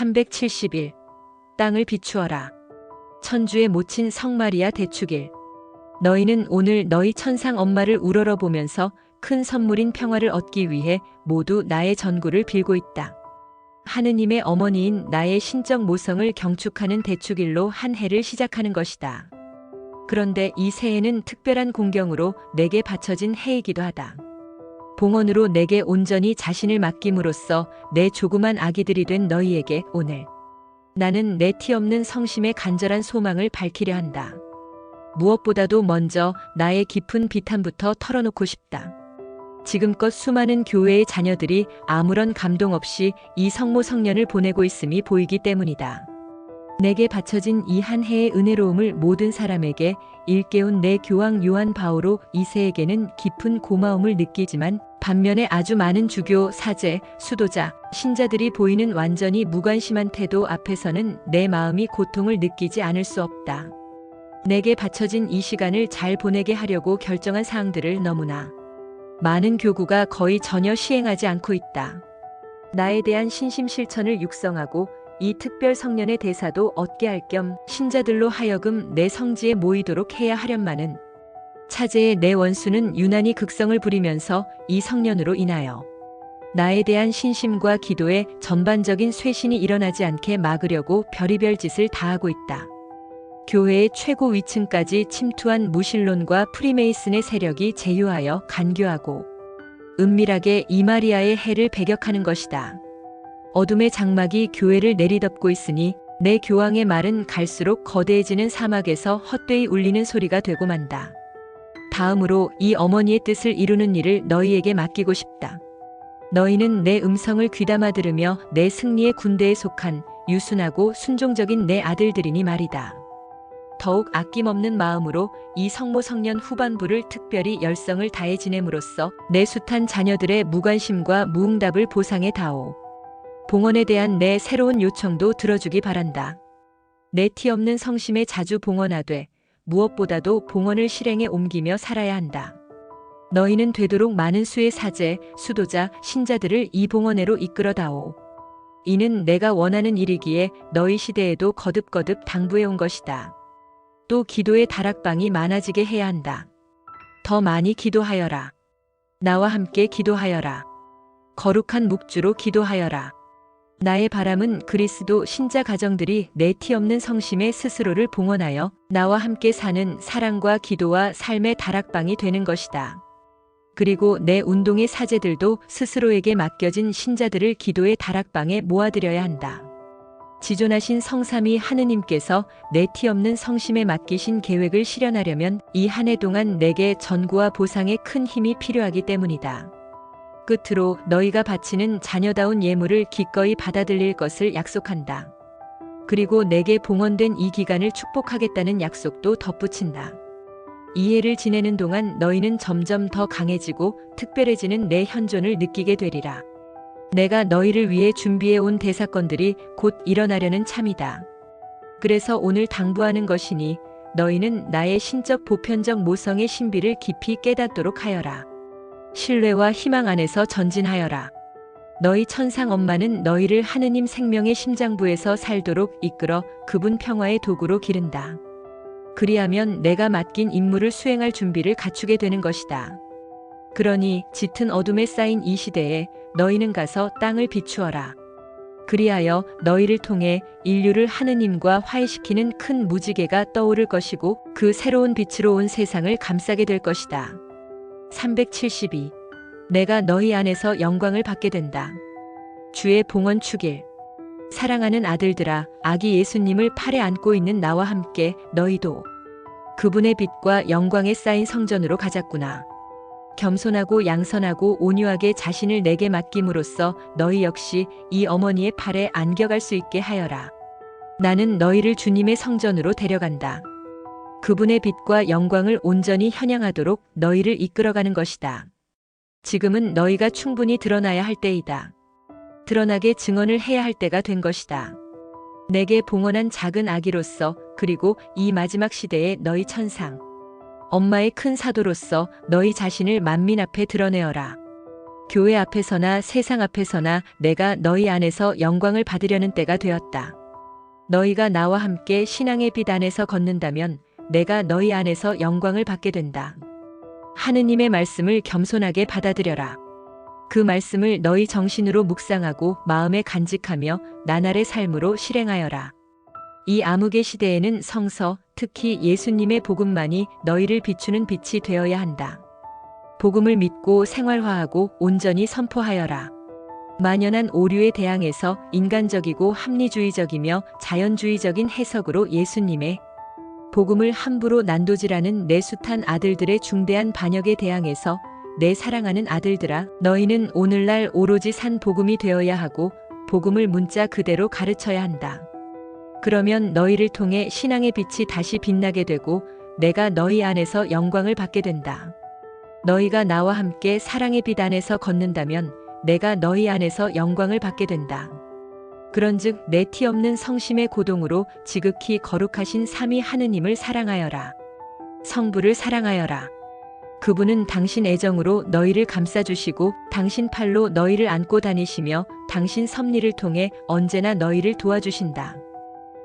371. 땅을 비추어라. 천주의 모친 성마리아 대축일. 너희는 오늘 너희 천상 엄마를 우러러 보면서 큰 선물인 평화를 얻기 위해 모두 나의 전구를 빌고 있다. 하느님의 어머니인 나의 신적 모성을 경축하는 대축일로 한 해를 시작하는 것이다. 그런데 이 새해는 특별한 공경으로 내게 바쳐진 해이기도 하다. 봉헌으로 내게 온전히 자신을 맡김으로써 내 조그만 아기들이 된 너희에게 오늘 나는 내 티 없는 성심의 간절한 소망을 밝히려 한다. 무엇보다도 먼저 나의 깊은 비탄부터 털어놓고 싶다. 지금껏 수많은 교회의 자녀들이 아무런 감동 없이 이 성모 성년을 보내고 있음이 보이기 때문이다. 내게 바쳐진 이 한 해의 은혜로움을 모든 사람에게 일깨운 내 교황 요한 바오로 2세에게는 깊은 고마움을 느끼지만 반면에 아주 많은 주교, 사제, 수도자, 신자들이 보이는 완전히 무관심한 태도 앞에서는 내 마음이 고통을 느끼지 않을 수 없다. 내게 바쳐진 이 시간을 잘 보내게 하려고 결정한 사항들을 너무나 많은 교구가 거의 전혀 시행하지 않고 있다. 나에 대한 신심 실천을 육성하고 이 특별 성년의 대사도 얻게 할 겸 신자들로 하여금 내 성지에 모이도록 해야 하련마는 차제의 내 원수는 유난히 극성을 부리면서 이 성년으로 인하여 나에 대한 신심과 기도에 전반적인 쇄신이 일어나지 않게 막으려고 별의별 짓을 다하고 있다. 교회의 최고 위층까지 침투한 무신론과 프리메이슨의 세력이 제휴하여 간교하고 은밀하게 이 마리아의 해를 배격하는 것이다. 어둠의 장막이 교회를 내리덮고 있으니 내 교황의 말은 갈수록 거대해지는 사막에서 헛되이 울리는 소리가 되고 만다. 다음으로 이 어머니의 뜻을 이루는 일을 너희에게 맡기고 싶다. 너희는 내 음성을 귀담아 들으며 내 승리의 군대에 속한 유순하고 순종적인 내 아들들이니 말이다. 더욱 아낌없는 마음으로 이 성모 성년 후반부를 특별히 열성을 다해 지냄으로써 내 숱한 자녀들의 무관심과 무응답을 보상해 다오. 봉헌에 대한 내 새로운 요청도 들어주기 바란다. 내 티 없는 성심에 자주 봉헌하되 무엇보다도 봉헌을 실행에 옮기며 살아야 한다. 너희는 되도록 많은 수의 사제, 수도자, 신자들을 이 봉헌회로 이끌어다오. 이는 내가 원하는 일이기에 너희 시대에도 거듭거듭 당부해온 것이다. 또 기도의 다락방이 많아지게 해야 한다. 더 많이 기도하여라. 나와 함께 기도하여라. 거룩한 묵주로 기도하여라. 나의 바람은 그리스도 신자 가정들이 내 티 없는 성심에 스스로를 봉헌하여 나와 함께 사는 사랑과 기도와 삶의 다락방이 되는 것이다. 그리고 내 운동의 사제들도 스스로에게 맡겨진 신자들을 기도의 다락방에 모아들여야 한다. 지존하신 성삼위 하느님께서 내 티 없는 성심에 맡기신 계획을 실현하려면 이 한 해 동안 내게 전구와 보상에 큰 힘이 필요하기 때문이다. 끝으로 너희가 바치는 자녀다운 예물을 기꺼이 받아들일 것을 약속한다. 그리고 내게 봉헌된 이 기간을 축복하겠다는 약속도 덧붙인다. 이 해를 지내는 동안 너희는 점점 더 강해지고 특별해지는 내 현존을 느끼게 되리라. 내가 너희를 위해 준비해 온 대사건들이 곧 일어나려는 참이다. 그래서 오늘 당부하는 것이니 너희는 나의 신적 보편적 모성의 신비를 깊이 깨닫도록 하여라. 신뢰와 희망 안에서 전진하여라. 너희 천상 엄마는 너희를 하느님 생명의 심장부에서 살도록 이끌어 그분 평화의 도구로 기른다. 그리하면 내가 맡긴 임무를 수행할 준비를 갖추게 되는 것이다. 그러니 짙은 어둠에 쌓인 이 시대에 너희는 가서 땅을 비추어라. 그리하여 너희를 통해 인류를 하느님과 화해시키는 큰 무지개가 떠오를 것이고 그 새로운 빛으로 온 세상을 감싸게 될 것이다. 372. 내가 너희 안에서 영광을 받게 된다. 주의 봉헌 축일. 사랑하는 아들들아, 아기 예수님을 팔에 안고 있는 나와 함께 너희도 그분의 빛과 영광에 쌓인 성전으로 가자꾸나. 겸손하고 양선하고 온유하게 자신을 내게 맡김으로써 너희 역시 이 어머니의 팔에 안겨갈 수 있게 하여라. 나는 너희를 주님의 성전으로 데려간다. 그분의 빛과 영광을 온전히 현양하도록 너희를 이끌어가는 것이다. 지금은 너희가 충분히 드러나야 할 때이다. 드러나게 증언을 해야 할 때가 된 것이다. 내게 봉헌한 작은 아기로서 그리고 이 마지막 시대의 너희 천상 엄마의 큰 사도로서 너희 자신을 만민 앞에 드러내어라. 교회 앞에서나 세상 앞에서나 내가 너희 안에서 영광을 받으려는 때가 되었다. 너희가 나와 함께 신앙의 빛 안에서 걷는다면 내가 너희 안에서 영광을 받게 된다. 하느님의 말씀을 겸손하게 받아들여라. 그 말씀을 너희 정신으로 묵상하고 마음에 간직하며 나날의 삶으로 실행하여라. 이 암흑의 시대에는 성서, 특히 예수님의 복음만이 너희를 비추는 빛이 되어야 한다. 복음을 믿고 생활화하고 온전히 선포하여라. 만연한 오류에 대항해서 인간적이고 합리주의적이며 자연주의적인 해석으로 예수님의 복음을 함부로 난도질하는 내 숱한 아들들의 중대한 반역에 대항해서 내 사랑하는 아들들아, 너희는 오늘날 오로지 산 복음이 되어야 하고 복음을 문자 그대로 가르쳐야 한다. 그러면 너희를 통해 신앙의 빛이 다시 빛나게 되고 내가 너희 안에서 영광을 받게 된다. 너희가 나와 함께 사랑의 빛 안에서 걷는다면 내가 너희 안에서 영광을 받게 된다. 그런즉 내 티 없는 성심의 고동으로 지극히 거룩하신 삼위 하느님을 사랑하여라. 성부를 사랑하여라. 그분은 당신 애정으로 너희를 감싸주시고 당신 팔로 너희를 안고 다니시며 당신 섭리를 통해 언제나 너희를 도와주신다.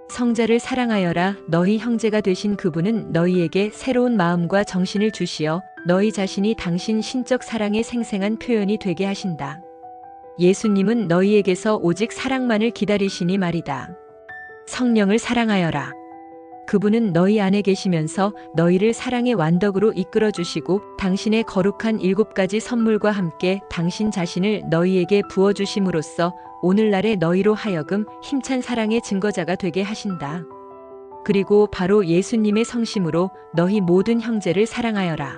성자를 사랑하여라. 너희 형제가 되신 그분은 너희에게 새로운 마음과 정신을 주시어 너희 자신이 당신 신적 사랑의 생생한 표현이 되게 하신다. 예수님은 너희에게서 오직 사랑만을 기다리시니 말이다. 성령을 사랑하여라. 그분은 너희 안에 계시면서 너희를 사랑의 완덕으로 이끌어 주시고 당신의 거룩한 7가지 선물과 함께 당신 자신을 너희에게 부어 주심으로써 오늘날의 너희로 하여금 힘찬 사랑의 증거자가 되게 하신다. 그리고 바로 예수님의 성심으로 너희 모든 형제를 사랑하여라.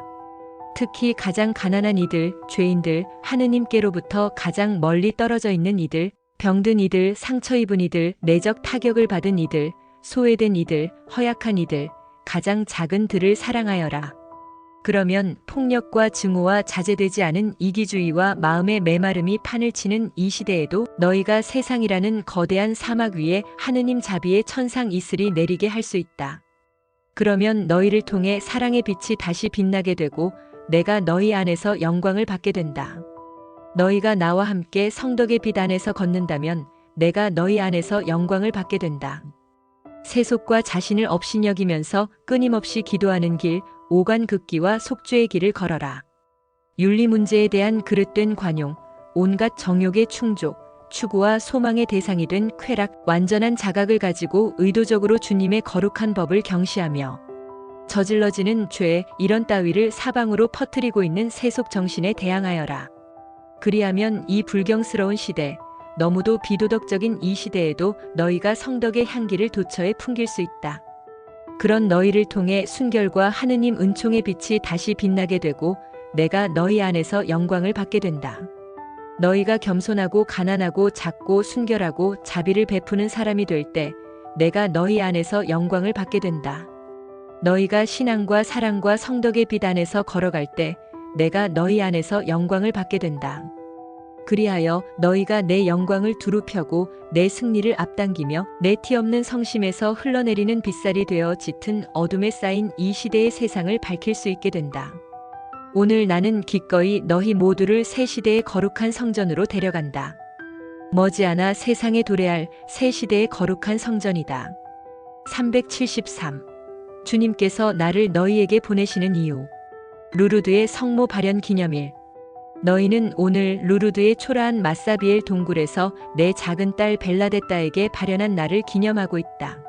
특히 가장 가난한 이들, 죄인들, 하느님께로부터 가장 멀리 떨어져 있는 이들, 병든 이들, 상처 입은 이들, 내적 타격을 받은 이들, 소외된 이들, 허약한 이들, 가장 작은 들을 사랑하여라. 그러면 폭력과 증오와 자제되지 않은 이기주의와 마음의 메마름이 판을 치는 이 시대에도 너희가 세상이라는 거대한 사막 위에 하느님 자비의 천상 이슬이 내리게 할 수 있다. 그러면 너희를 통해 사랑의 빛이 다시 빛나게 되고 내가 너희 안에서 영광을 받게 된다. 너희가 나와 함께 성덕의 빛 안에서 걷는다면 내가 너희 안에서 영광을 받게 된다. 세속과 자신을 업신여기면서 끊임없이 기도하는 길, 오관극기와 속죄의 길을 걸어라. 윤리 문제에 대한 그릇된 관용, 온갖 정욕의 충족, 추구와 소망의 대상이 된 쾌락, 완전한 자각을 가지고 의도적으로 주님의 거룩한 법을 경시하며 저질러지는 죄, 이런 따위를 사방으로 퍼뜨리고 있는 세속 정신에 대항하여라. 그리하면 이 불경스러운 시대, 너무도 비도덕적인 이 시대에도 너희가 성덕의 향기를 도처에 풍길 수 있다. 그런 너희를 통해 순결과 하느님 은총의 빛이 다시 빛나게 되고 내가 너희 안에서 영광을 받게 된다. 너희가 겸손하고 가난하고 작고 순결하고 자비를 베푸는 사람이 될 때 내가 너희 안에서 영광을 받게 된다. 너희가 신앙과 사랑과 성덕의 빛 안에서 걸어갈 때 내가 너희 안에서 영광을 받게 된다. 그리하여 너희가 내 영광을 두루 펴고 내 승리를 앞당기며 내 티 없는 성심에서 흘러내리는 빛살이 되어 짙은 어둠에 쌓인 이 시대의 세상을 밝힐 수 있게 된다. 오늘 나는 기꺼이 너희 모두를 새 시대의 거룩한 성전으로 데려간다. 머지않아 세상에 도래할 새 시대의 거룩한 성전이다. 373. 주님께서 나를 너희에게 보내시는 이유. 루르드의 성모 발현 기념일. 너희는 오늘 루르드의 초라한 마사비엘 동굴에서 내 작은 딸 벨라데따에게 발현한 날을 기념하고 있다.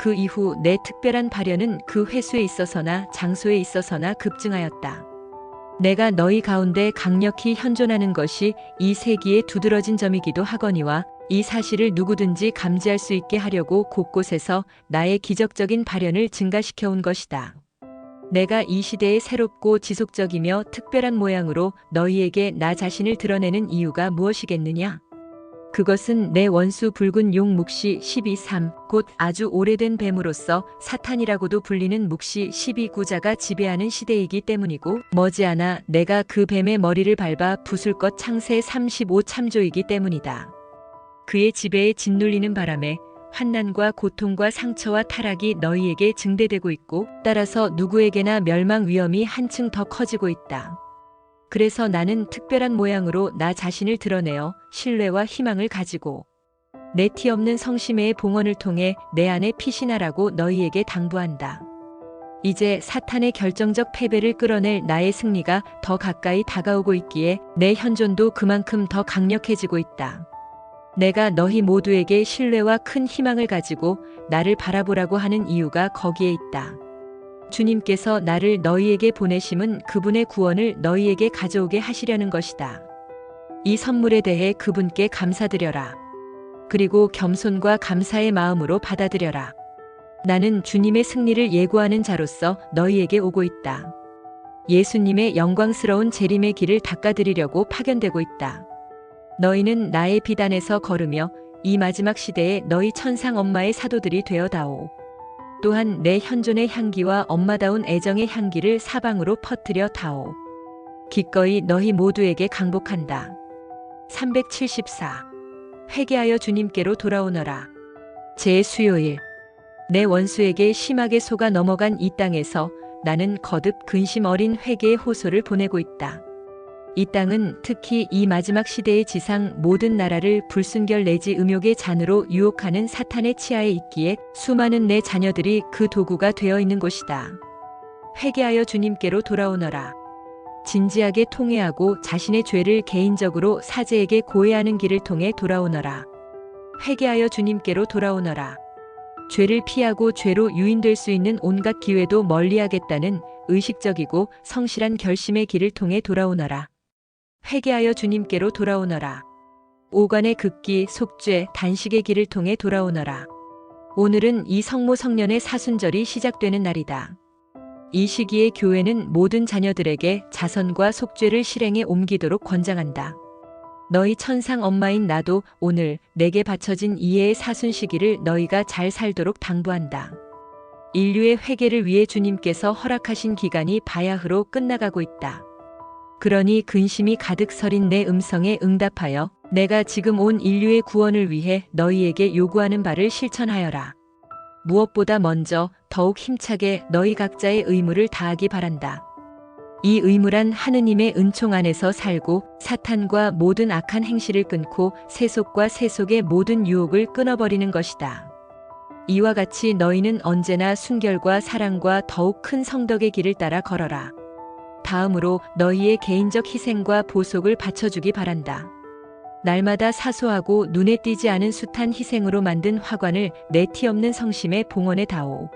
그 이후 내 특별한 발현은 그 횟수에 있어서나 장소에 있어서나 급증하였다. 내가 너희 가운데 강력히 현존하는 것이 이 세기에 두드러진 점이기도 하거니와 이 사실을 누구든지 감지할 수 있게 하려고 곳곳에서 나의 기적적인 발현을 증가시켜 온 것이다. 내가 이 시대에 새롭고 지속적이며 특별한 모양으로 너희에게 나 자신을 드러내는 이유가 무엇이겠느냐? 그것은 내 원수 붉은 용 묵시 12.3, 곧 아주 오래된 뱀으로서 사탄이라고도 불리는 묵시 12구자가 지배하는 시대이기 때문이고 머지않아 내가 그 뱀의 머리를 밟아 부술 것 창세 35참조이기 때문이다. 그의 지배에 짓눌리는 바람에 환난과 고통과 상처와 타락이 너희에게 증대되고 있고 따라서 누구에게나 멸망 위험이 한층 더 커지고 있다. 그래서 나는 특별한 모양으로 나 자신을 드러내어 신뢰와 희망을 가지고 내 티 없는 성심의 봉헌을 통해 내 안에 피신하라고 너희에게 당부한다. 이제 사탄의 결정적 패배를 끌어낼 나의 승리가 더 가까이 다가오고 있기에 내 현존도 그만큼 더 강력해지고 있다. 내가 너희 모두에게 신뢰와 큰 희망을 가지고 나를 바라보라고 하는 이유가 거기에 있다. 주님께서 나를 너희에게 보내심은 그분의 구원을 너희에게 가져오게 하시려는 것이다. 이 선물에 대해 그분께 감사드려라. 그리고 겸손과 감사의 마음으로 받아들여라. 나는 주님의 승리를 예고하는 자로서 너희에게 오고 있다. 예수님의 영광스러운 재림의 길을 닦아드리려고 파견되고 있다. 너희는 나의 비단에서 걸으며 이 마지막 시대에 너희 천상 엄마의 사도들이 되어다오. 또한 내 현존의 향기와 엄마다운 애정의 향기를 사방으로 퍼뜨려 다오. 기꺼이 너희 모두에게 강복한다. 374. 회개하여 주님께로 돌아오너라. 제 수요일. 내 원수에게 심하게 속아 넘어간 이 땅에서 나는 거듭 근심 어린 회개의 호소를 보내고 있다. 이 땅은 특히 이 마지막 시대의 지상 모든 나라를 불순결 내지 음욕의 잔으로 유혹하는 사탄의 치하에 있기에 수많은 내 자녀들이 그 도구가 되어 있는 곳이다. 회개하여 주님께로 돌아오너라. 진지하게 통회하고 자신의 죄를 개인적으로 사제에게 고해하는 길을 통해 돌아오너라. 회개하여 주님께로 돌아오너라. 죄를 피하고 죄로 유인될 수 있는 온갖 기회도 멀리하겠다는 의식적이고 성실한 결심의 길을 통해 돌아오너라. 회개하여 주님께로 돌아오너라. 오간의 극기, 속죄, 단식의 길을 통해 돌아오너라. 오늘은 이 성모 성년의 사순절이 시작되는 날이다. 이 시기에 교회는 모든 자녀들에게 자선과 속죄를 실행에 옮기도록 권장한다. 너희 천상 엄마인 나도 오늘 내게 바쳐진 이해의 사순 시기를 너희가 잘 살도록 당부한다. 인류의 회개를 위해 주님께서 허락하신 기간이 바야흐로 끝나가고 있다. 그러니 근심이 가득 서린 내 음성에 응답하여 내가 지금 온 인류의 구원을 위해 너희에게 요구하는 바를 실천하여라. 무엇보다 먼저 더욱 힘차게 너희 각자의 의무를 다하기 바란다. 이 의무란 하느님의 은총 안에서 살고 사탄과 모든 악한 행실을 끊고 세속과 세속의 모든 유혹을 끊어버리는 것이다. 이와 같이 너희는 언제나 순결과 사랑과 더욱 큰 성덕의 길을 따라 걸어라. 다음으로 너희의 개인적 희생과 보속을 바쳐주기 바란다. 날마다 사소하고 눈에 띄지 않은 숱한 희생으로 만든 화관을 내 티 없는 성심에 봉헌해 다오.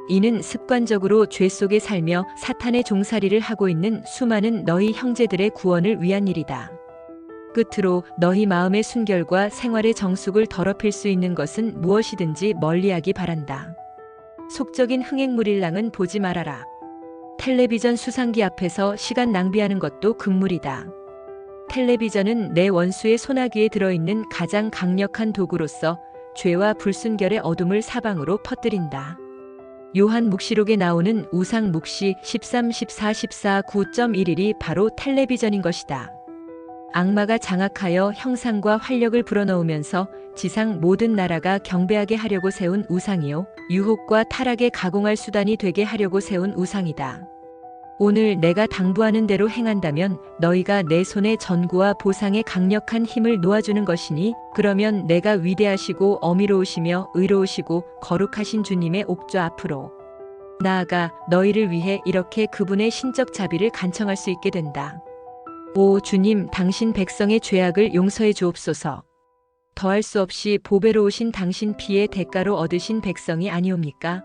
이는 습관적으로 죄 속에 살며 사탄의 종살이를 하고 있는 수많은 너희 형제들의 구원을 위한 일이다. 끝으로 너희 마음의 순결과 생활의 정숙을 더럽힐 수 있는 것은 무엇이든지 멀리하기 바란다. 속적인 흥행물일랑은 보지 말아라. 텔레비전 수상기 앞에서 시간 낭비하는 것도 금물이다. 텔레비전은 내 원수의 소나기에 들어있는 가장 강력한 도구로서 죄와 불순결의 어둠을 사방으로 퍼뜨린다. 요한 묵시록에 나오는 우상 묵시 13, 14, 14, 9.11이 바로 텔레비전인 것이다. 악마가 장악하여 형상과 활력을 불어넣으면서 지상 모든 나라가 경배하게 하려고 세운 우상이요, 유혹과 타락에 가공할 수단이 되게 하려고 세운 우상이다. 오늘 내가 당부하는 대로 행한다면 너희가 내 손에 전구와 보상의 강력한 힘을 놓아주는 것이니 그러면 내가 위대하시고 어미로우시며 의로우시고 거룩하신 주님의 옥좌 앞으로 나아가 너희를 위해 이렇게 그분의 신적 자비를 간청할 수 있게 된다. 오 주님, 당신 백성의 죄악을 용서해 주옵소서. 더할 수 없이 보배로우신 당신 피의 대가로 얻으신 백성이 아니옵니까?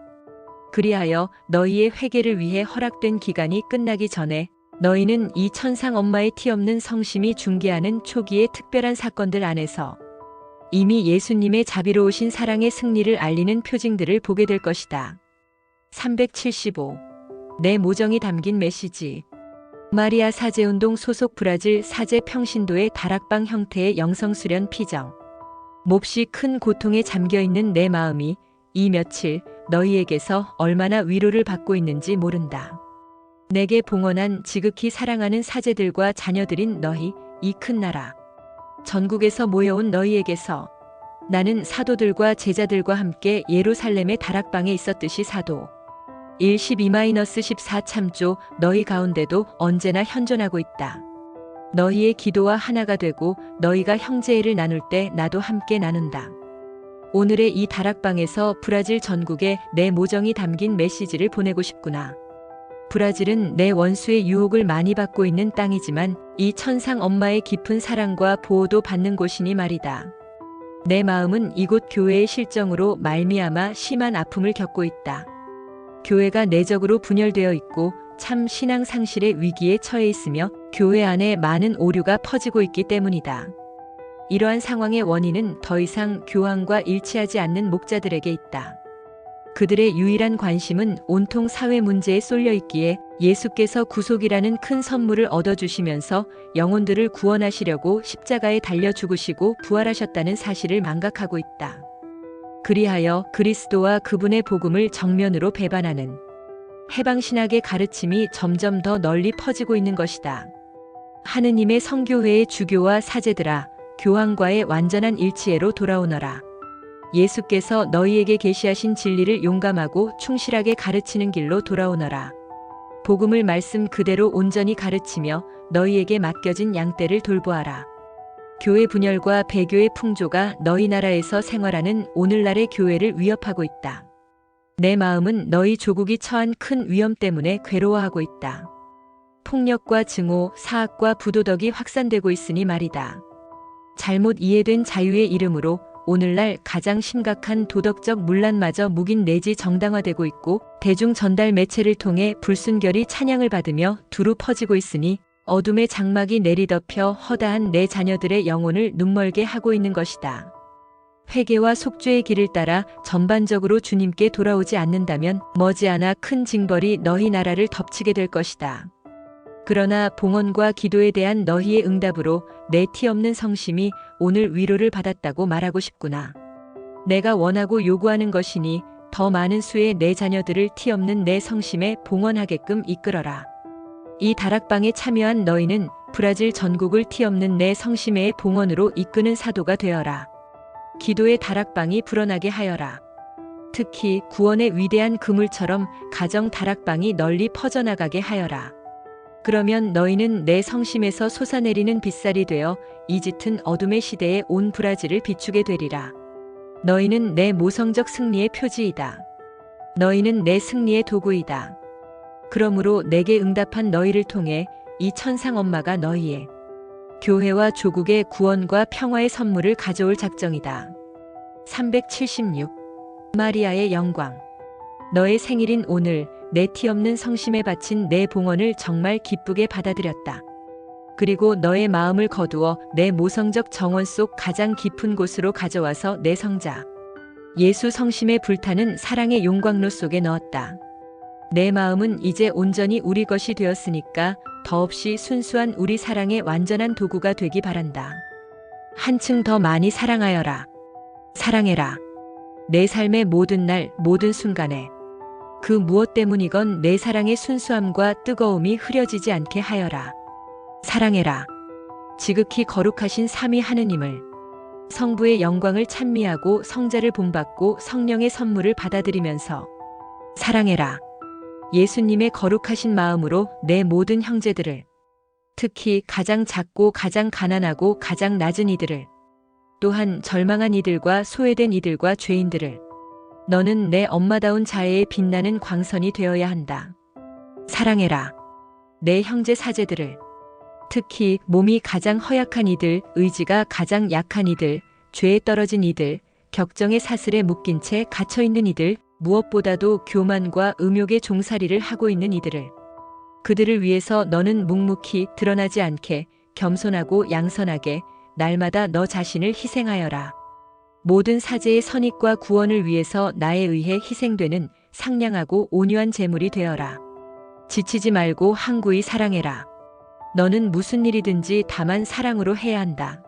그리하여 너희의 회개를 위해 허락된 기간이 끝나기 전에 너희는 이 천상 엄마의 티 없는 성심이 중개하는 초기의 특별한 사건들 안에서 이미 예수님의 자비로우신 사랑의 승리를 알리는 표징들을 보게 될 것이다. 375. 내 모정이 담긴 메시지. 마리아 사제운동 소속 브라질 사제 평신도의 다락방 형태의 영성수련 피정. 몹시 큰 고통에 잠겨있는 내 마음이 이 며칠 너희에게서 얼마나 위로를 받고 있는지 모른다. 내게 봉헌한 지극히 사랑하는 사제들과 자녀들인 너희, 이 큰 나라. 전국에서 모여온 너희에게서 나는 사도들과 제자들과 함께 예루살렘의 다락방에 있었듯이 사도 1 12-14 참조 너희 가운데도 언제나 현존하고 있다. 너희의 기도와 하나가 되고 너희가 형제애를 나눌 때 나도 함께 나눈다. 오늘의 이 다락방에서 브라질 전국에 내 모정이 담긴 메시지를 보내고 싶구나. 브라질은 내 원수의 유혹을 많이 받고 있는 땅이지만 이 천상 엄마의 깊은 사랑과 보호도 받는 곳이니 말이다. 내 마음은 이곳 교회의 실정으로 말미암아 심한 아픔을 겪고 있다. 교회가 내적으로 분열되어 있고 참 신앙 상실의 위기에 처해 있으며 교회 안에 많은 오류가 퍼지고 있기 때문이다. 이러한 상황의 원인은 더 이상 교황과 일치하지 않는 목자들에게 있다. 그들의 유일한 관심은 온통 사회 문제에 쏠려 있기에 예수께서 구속이라는 큰 선물을 얻어주시면서 영혼들을 구원하시려고 십자가에 달려 죽으시고 부활하셨다는 사실을 망각하고 있다. 그리하여 그리스도와 그분의 복음을 정면으로 배반하는 해방신학의 가르침이 점점 더 널리 퍼지고 있는 것이다. 하느님의 성교회의 주교와 사제들아, 교황과의 완전한 일치애로 돌아오너라. 예수께서 너희에게 계시하신 진리를 용감하고 충실하게 가르치는 길로 돌아오너라. 복음을 말씀 그대로 온전히 가르치며 너희에게 맡겨진 양떼를 돌보아라. 교회 분열과 배교의 풍조가 너희 나라에서 생활하는 오늘날의 교회를 위협하고 있다. 내 마음은 너희 조국이 처한 큰 위험 때문에 괴로워하고 있다. 폭력과 증오, 사악과 부도덕이 확산되고 있으니 말이다. 잘못 이해된 자유의 이름으로 오늘날 가장 심각한 도덕적 문란마저 묵인 내지 정당화되고 있고 대중 전달 매체를 통해 불순결이 찬양을 받으며 두루 퍼지고 있으니 어둠의 장막이 내리덮여 허다한 내 자녀들의 영혼을 눈멀게 하고 있는 것이다. 회개와 속죄의 길을 따라 전반적으로 주님께 돌아오지 않는다면 머지않아 큰 징벌이 너희 나라를 덮치게 될 것이다. 그러나 봉헌과 기도에 대한 너희의 응답으로 내 티 없는 성심이 오늘 위로를 받았다고 말하고 싶구나. 내가 원하고 요구하는 것이니 더 많은 수의 내 자녀들을 티 없는 내 성심에 봉헌하게끔 이끌어라. 이 다락방에 참여한 너희는 브라질 전국을 티 없는 내 성심의 봉헌으로 이끄는 사도가 되어라. 기도의 다락방이 불어나게 하여라. 특히 구원의 위대한 그물처럼 가정 다락방이 널리 퍼져나가게 하여라. 그러면 너희는 내 성심에서 솟아내리는 빛살이 되어 이 짙은 어둠의 시대에 온 브라질을 비추게 되리라. 너희는 내 모성적 승리의 표지이다. 너희는 내 승리의 도구이다. 그러므로 내게 응답한 너희를 통해 이 천상 엄마가 너희의 교회와 조국의 구원과 평화의 선물을 가져올 작정이다. 376. 마리아의 영광. 너의 생일인 오늘 내 티 없는 성심에 바친 내 봉헌을 정말 기쁘게 받아들였다. 그리고 너의 마음을 거두어 내 모성적 정원 속 가장 깊은 곳으로 가져와서 내 성자 예수 성심에 불타는 사랑의 용광로 속에 넣었다. 내 마음은 이제 온전히 우리 것이 되었으니까 더없이 순수한 우리 사랑의 완전한 도구가 되기 바란다. 한층 더 많이 사랑하여라. 사랑해라. 내 삶의 모든 날, 모든 순간에 그 무엇 때문이건 내 사랑의 순수함과 뜨거움이 흐려지지 않게 하여라. 사랑해라. 지극히 거룩하신 삼위 하느님을, 성부의 영광을 찬미하고 성자를 본받고 성령의 선물을 받아들이면서 사랑해라. 예수님의 거룩하신 마음으로 내 모든 형제들을, 특히 가장 작고 가장 가난하고 가장 낮은 이들을, 또한 절망한 이들과 소외된 이들과 죄인들을, 너는 내 엄마다운 자애에 빛나는 광선이 되어야 한다. 사랑해라. 내 형제 사제들을, 특히 몸이 가장 허약한 이들, 의지가 가장 약한 이들, 죄에 떨어진 이들, 격정의 사슬에 묶인 채 갇혀있는 이들, 무엇보다도 교만과 음욕의 종살이를 하고 있는 이들을, 그들을 위해서 너는 묵묵히 드러나지 않게 겸손하고 양선하게 날마다 너 자신을 희생하여라. 모든 사제의 선익과 구원을 위해서 나에 의해 희생되는 상냥하고 온유한 제물이 되어라. 지치지 말고 항구히 사랑해라. 너는 무슨 일이든지 다만 사랑으로 해야 한다.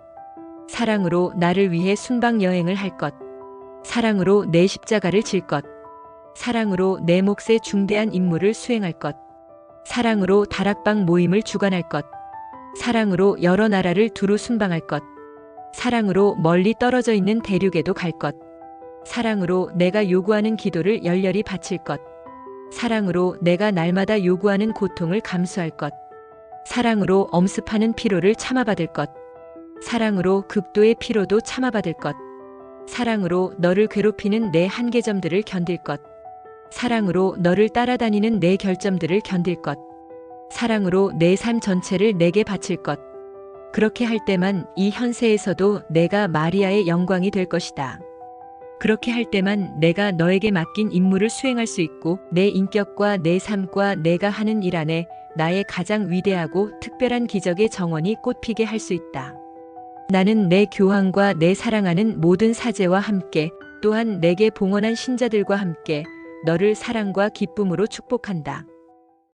사랑으로 나를 위해 순방 여행을 할 것. 사랑으로 내 십자가를 질 것. 사랑으로 내 몫의 중대한 임무를 수행할 것. 사랑으로 다락방 모임을 주관할 것. 사랑으로 여러 나라를 두루 순방할 것. 사랑으로 멀리 떨어져 있는 대륙에도 갈 것. 사랑으로 내가 요구하는 기도를 열렬히 바칠 것. 사랑으로 내가 날마다 요구하는 고통을 감수할 것. 사랑으로 엄습하는 피로를 참아받을 것. 사랑으로 극도의 피로도 참아받을 것. 사랑으로 너를 괴롭히는 내 한계점들을 견딜 것. 사랑으로 너를 따라다니는 내 결점들을 견딜 것. 사랑으로 내 삶 전체를 내게 바칠 것. 그렇게 할 때만 이 현세에서도 내가 마리아의 영광이 될 것이다. 그렇게 할 때만 내가 너에게 맡긴 임무를 수행할 수 있고 내 인격과 내 삶과 내가 하는 일 안에 나의 가장 위대하고 특별한 기적의 정원이 꽃피게 할 수 있다. 나는 내 교황과 내 사랑하는 모든 사제와 함께 또한 내게 봉헌한 신자들과 함께 너를 사랑과 기쁨으로 축복한다.